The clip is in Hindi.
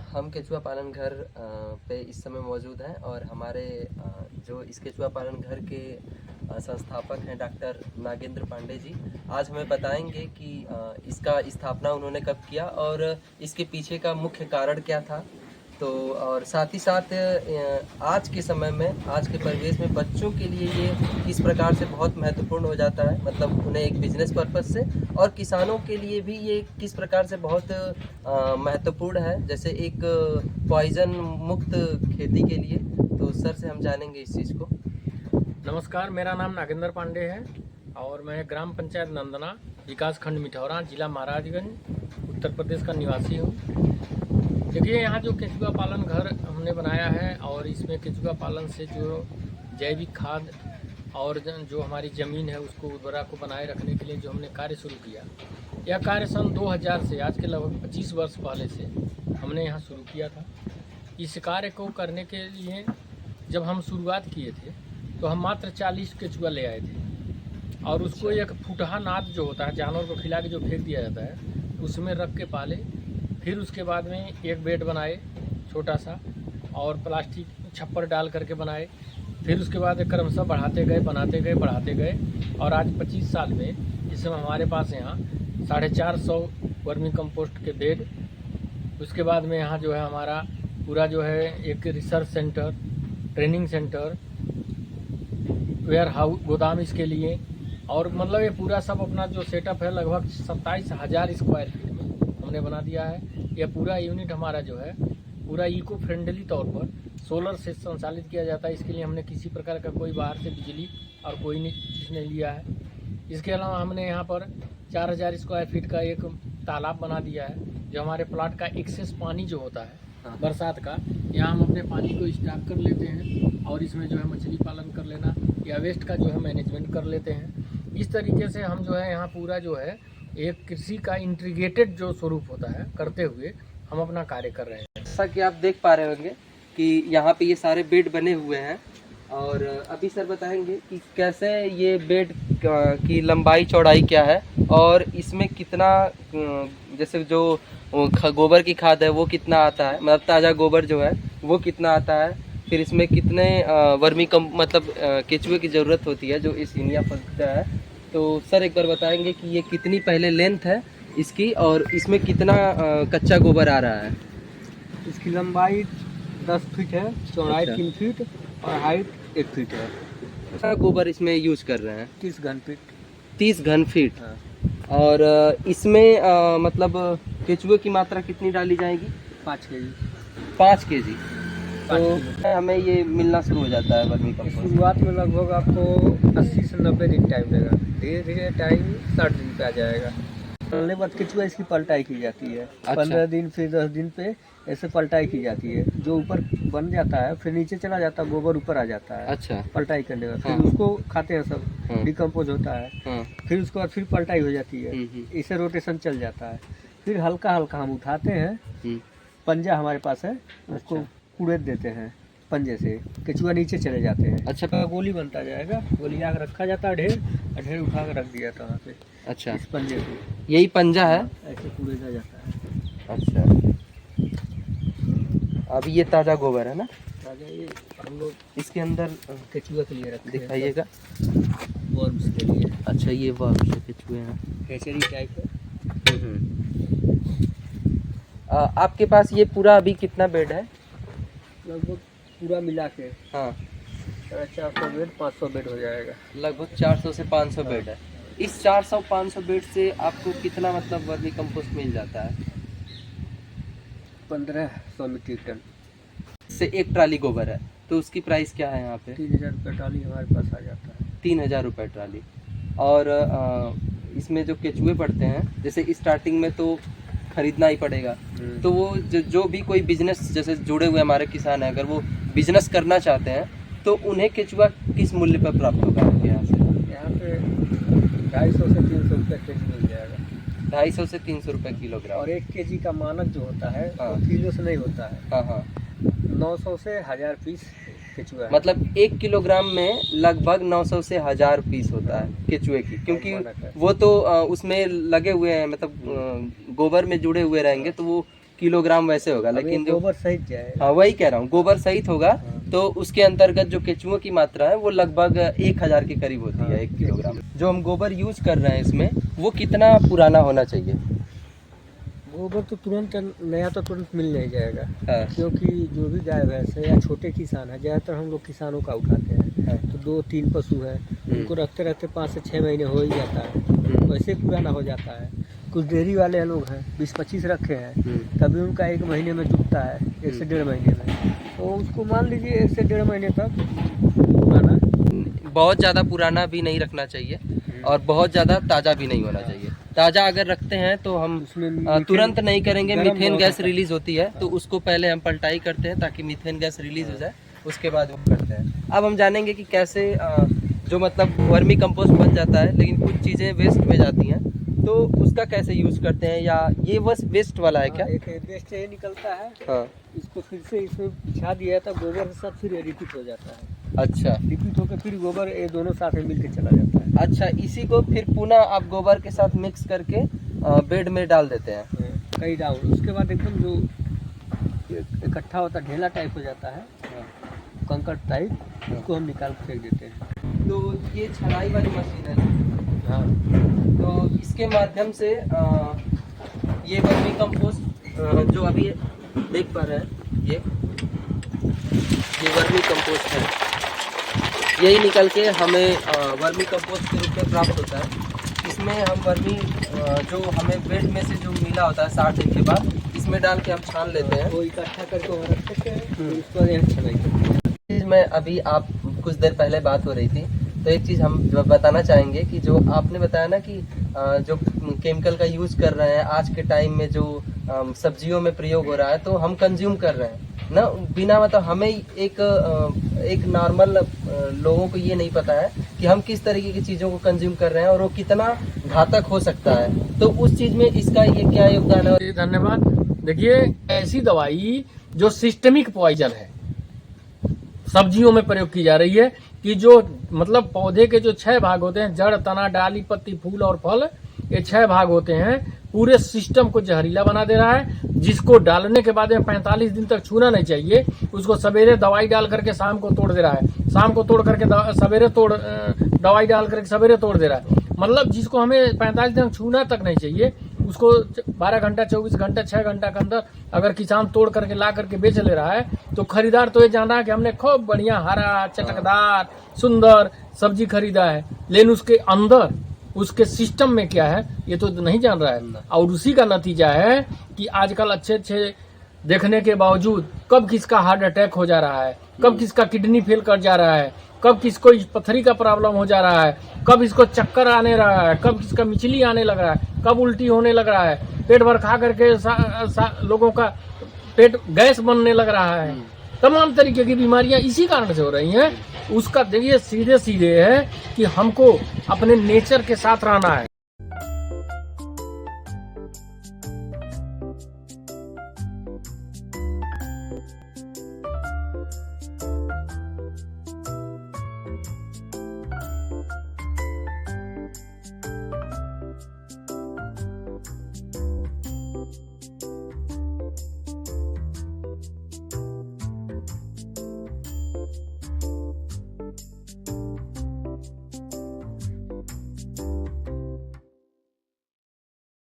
हम केचुआ पालन घर पे इस समय मौजूद हैं और हमारे जो इस केचुआ पालन घर के संस्थापक हैं डॉक्टर नागेंद्र पांडे जी आज हमें बताएंगे कि इसका स्थापना उन्होंने कब किया और इसके पीछे का मुख्य कारण क्या था। तो और साथ ही साथ आज के समय में, आज के परिवेश में बच्चों के लिए ये किस प्रकार से बहुत महत्वपूर्ण हो जाता है, मतलब उन्हें एक बिजनेस पर्पस से, और किसानों के लिए भी ये किस प्रकार से बहुत महत्वपूर्ण है, जैसे एक पॉइजन मुक्त खेती के लिए। तो सर से हम जानेंगे इस चीज़ को। नमस्कार, मेरा नाम नागेंद्र पांडे है और मैं ग्राम पंचायत नंदना, विकास खंड मिठौरा, जिला महाराजगंज, उत्तर प्रदेश का निवासी हूँ। देखिए, यहाँ जो केचुआ पालन घर हमने बनाया है और इसमें केचुआ पालन से जो जैविक खाद और जो हमारी ज़मीन है उसको उर्वरा को बनाए रखने के लिए जो हमने कार्य शुरू किया, यह कार्य सन 2000 से आज के लगभग 25 वर्ष पहले से हमने यहाँ शुरू किया था। इस कार्य को करने के लिए जब हम शुरुआत किए थे तो हम मात्र 40 केचुआ ले आए थे और उसको एक फुटहा नाद जो होता है, जानवर को खिला के जो फेंक दिया जाता है, उसमें रख के पाले। फिर उसके बाद में एक बेड बनाए छोटा सा और प्लास्टिक छप्पर डाल करके बनाए। फिर उसके बाद क्रमशः बढ़ाते गए, बढ़ाते गए और आज 25 साल में इस समय हमारे पास यहाँ 450 वर्मी कंपोस्ट के बेड। उसके बाद में यहाँ जो है हमारा पूरा जो है एक research centre, training centre, warehouse, गोदाम इसके लिए, और मतलब ये पूरा सब अपना जो सेटअप है लगभग 27,000 स्क्वायर फीट में हमने बना दिया है। यह पूरा यूनिट हमारा जो है पूरा इको फ्रेंडली तौर पर सोलर से संचालित किया जाता है। इसके लिए हमने किसी प्रकार का कोई बाहर से बिजली और कोई चीज़ नहीं लिया है। इसके अलावा हमने यहाँ पर 4000 स्क्वायर फीट का एक तालाब बना दिया है, जो हमारे प्लाट का एक्सेस पानी जो होता है बरसात का, यहाँ हम अपने पानी को स्टॉक कर लेते हैं और इसमें जो है मछली पालन कर लेना या वेस्ट का जो है मैनेजमेंट कर लेते हैं। इस तरीके से हम जो है यहाँ पूरा जो है एक कृषि का इंटीग्रेटेड जो स्वरूप होता है करते हुए हम अपना कार्य कर रहे हैं। जैसा कि आप देख पा रहे होंगे कि यहाँ पे ये सारे बेड बने हुए हैं और अभी सर बताएंगे कि कैसे ये बेड की लंबाई चौड़ाई क्या है और इसमें कितना, जैसे जो गोबर की खाद है वो कितना आता है, मतलब ताज़ा गोबर जो है वो कितना आता है, फिर इसमें कितने वर्मी मतलब केचुए की ज़रूरत होती है जो इस इनिया फलता है। तो सर एक बार बताएंगे कि ये कितनी पहले लेंथ है इसकी और इसमें कितना कच्चा गोबर आ रहा है। इसकी लंबाई 10 फीट है, चौड़ाई 3 फीट और हाइट 1 फीट है। कितना गोबर इसमें यूज कर रहे हैं? 30 घन फीट। 30 घन फीट। हाँ। और इसमें मतलब केचुए की मात्रा कितनी डाली जाएगी? 5 केजी। 5 केजी। तो हमें ये मिलना शुरू हो जाता है वर्मी कंपोस्ट। शुरुआत में लगभग आपको 80 से 90 दिन टाइम लेगा, धीरे धीरे टाइम 60 दिन पे आ जाएगा। डालने बाद केचुआ इसकी पलटाई की जाती है। अच्छा। 15 दिन फिर 10 दिन पे ऐसे पलटाई की जाती है। जो ऊपर बन जाता है फिर नीचे चला जाता है, गोबर ऊपर आ जाता है। अच्छा। पलटाई करने के बाद हाँ। फिर उसको खाते हैं सब, हाँ। डिकम्पोज होता है। हाँ। फिर उसके बाद फिर पलटाई हो जाती है, इसे रोटेशन चल जाता है। फिर हल्का हल्का हम उठाते हैं, पंजा हमारे पास है, उसको कुड़ेद देते हैं पंजे से, केचुआ नीचे चले जाते हैं। अच्छा। गोली बनता जाएगा, गोली आकर रखा जाता है, ढेर उठा कर रख दिया था वहाँ पे। अच्छा, इस पंजे से यही पंजा है? ऐसे कुड़ेदा जाता है। अच्छा, अभी ये ताज़ा गोबर है ना? ताजा ये हम लोग इसके अंदर केचुआ के लिए रखते हैं, दिखाइएगा। वर्म्स के लिए। अच्छा, ये वर्म से केचुए हैं, खेचड़ी टाइप है। आपके पास ये पूरा अभी कितना बेड है? लगभग पूरा मिला के हाँ, 400 बेड, 500 बेड हो जाएगा। लगभग 400 से 500 बेड है। इस 400-500 बेड से आपको कितना मतलब वर्मी कंपोस्ट मिल जाता है? 1500 मीट्रिक टन से एक ट्राली गोबर है, तो उसकी प्राइस क्या है यहाँ पे? 3000 रुपये ट्राली हमारे पास आ जाता है। 3000 रुपये ट्राली। और इसमें जो केचुए पड़ते हैं, जैसे स्टार्टिंग में तो खरीदना ही पड़ेगा, तो वो जो भी कोई बिजनेस जैसे जुड़े हुए हमारे किसान हैं, अगर वो बिजनेस करना चाहते हैं तो उन्हें केचुआ किस मूल्य पर प्राप्त होगा आपके यहाँ से? यहाँ पे 250 से 300 रुपये केजी मिल जाएगा। 250 से 300 रुपये किलोग्राम। और 1 केजी का मानक जो होता है हाँ। वो किलो से नहीं होता है। हाँ हाँ, 900 से 1000 पीस केचुआ है। मतलब 1 किलोग्राम में लगभग 900 से 1000 पीस होता है केचुए की, क्योंकि वो तो उसमें लगे हुए हैं, मतलब गोबर में जुड़े हुए रहेंगे, तो वो किलोग्राम वैसे होगा, अब ये लेकिन जो गोबर सहित जाए। हाँ वही कह रहा हूँ, गोबर सहित होगा तो उसके अंतर्गत जो केचुओं की मात्रा है वो लगभग 1000 के करीब होती है 1 किलोग्राम। जो हम गोबर यूज कर रहे हैं इसमें वो कितना पुराना होना चाहिए? गोबर तो तुरंत नया तो तुरंत मिल नहीं जाएगा, हाँ। क्योंकि जो भी गाय भैंस है या छोटे किसान है, ज़्यादातर हम लोग किसानों का उठाते हैं, हाँ। तो 2-3 पशु है, उनको रखते रखते 5 से 6 महीने हो ही जाता है, वैसे पुराना हो जाता है। कुछ डेयरी वाले लोग हैं 20-25 रखे हैं, तभी उनका 1 महीने में जुटता है, 1 से 1.5 महीने में, तो उसको मान लीजिए 1 से 1.5 महीने तक पुराना। बहुत ज़्यादा पुराना भी नहीं रखना चाहिए और बहुत ज़्यादा ताज़ा भी नहीं होना चाहिए। ताज़ा अगर रखते हैं तो हम उसमें तुरंत नहीं करेंगे, गरम मीथेन बहुत गैस होता है। रिलीज होती है, तो उसको पहले हम पलटाई करते हैं ताकि मीथेन गैस रिलीज हो जाए, उसके बाद वो करते हैं। अब हम जानेंगे कि कैसे जो मतलब वर्मी कंपोस्ट बन जाता है लेकिन कुछ चीज़ें वेस्ट में जाती हैं, तो उसका कैसे यूज़ करते हैं, या ये बस वेस्ट वाला है क्या? एक वेस्ट ये निकलता है, हाँ। इसको फिर से इसमें बिछा दिया था, गोबर के साथ फिर रिपीट हो जाता है, अच्छा रिपीट होकर फिर गोबर ये दोनों साथ में मिल के चला जाता है। अच्छा, इसी को फिर पुनः आप गोबर के साथ मिक्स करके बेड में डाल देते हैं। कई डाउन उसके बाद एकदम जो इकट्ठा होता ढेला टाइप हो जाता है, कंकड़ टाइप, उसको हम निकाल के फेंक देते हैं। तो ये छनाई वाली मशीन है, हाँ, तो इसके माध्यम से ये वर्मी कंपोस्ट जो अभी देख पा रहे हैं, ये वर्मी कंपोस्ट है, यही निकल के हमें वर्मी कंपोस्ट के रूप में प्राप्त होता है। इसमें हम वर्मी जो हमें बेड में से जो मिला होता है 60 दिन के बाद, इसमें डाल के हम छान लेते हैं। वो इकट्ठा करके वहाँ रखते हैं, फिर उसको यहाँ छनाई करते हैं। चीज़ में अभी आप कुछ देर पहले बात हो रही थी, तो एक चीज़ हम बताना चाहेंगे कि जो आपने बताया ना कि जो केमिकल का यूज़ कर रहे हैं आज के टाइम में, जो सब्जियों में प्रयोग हो रहा है, तो हम कंज्यूम कर रहे हैं ना बिना, मतलब हमें एक नॉर्मल लोगों को ये नहीं पता है कि हम किस तरीके की चीज़ों को कंज्यूम कर रहे हैं और वो कितना घातक हो सकता है। तो उस चीज़ में इसका ये क्या योगदान है? धन्यवाद। देखिए, ऐसी दवाई जो सिस्टमिक पॉइजन है सब्जियों में प्रयोग की जा रही है, कि जो मतलब पौधे के जो 6 भाग होते हैं, जड़, तना, डाली, पत्ती, फूल और फल, ये 6 भाग होते हैं, पूरे सिस्टम को जहरीला बना दे रहा है, जिसको डालने के बाद में 45 दिन तक छूना नहीं चाहिए। उसको सवेरे दवाई डाल करके शाम को तोड़ दे रहा है, शाम को तोड़ करके सवेरे दवाई डाल करके सवेरे तोड़ दे रहा है। मतलब जिसको हमें 45 दिन छूना तक नहीं चाहिए, उसको 12 घंटा, 24 घंटा, 6 घंटा के अंदर अगर किसान तोड़ करके ला करके बेच ले रहा है, तो खरीदार तो ये जान रहा है कि हमने खूब बढ़िया हरा चटकदार सुंदर सब्जी खरीदा है, लेकिन उसके अंदर उसके सिस्टम में क्या है ये तो नहीं जान रहा है। और उसी का नतीजा है कि आजकल अच्छे देखने के बावजूद कब किसका हार्ट अटैक हो जा रहा है, कब किसका किडनी फेल कर जा रहा है, कब किसको पथरी का प्रॉब्लम हो जा रहा है, कब इसको चक्कर आने रहा है, कब किसका मिचली आने लग रहा है, कब उल्टी होने लग रहा है, पेट भर खा करके लोगों का पेट गैस बनने लग रहा है। तमाम तरीके की बीमारियां इसी कारण से हो रही हैं। उसका देखिए सीधे है कि हमको अपने नेचर के साथ रहना है।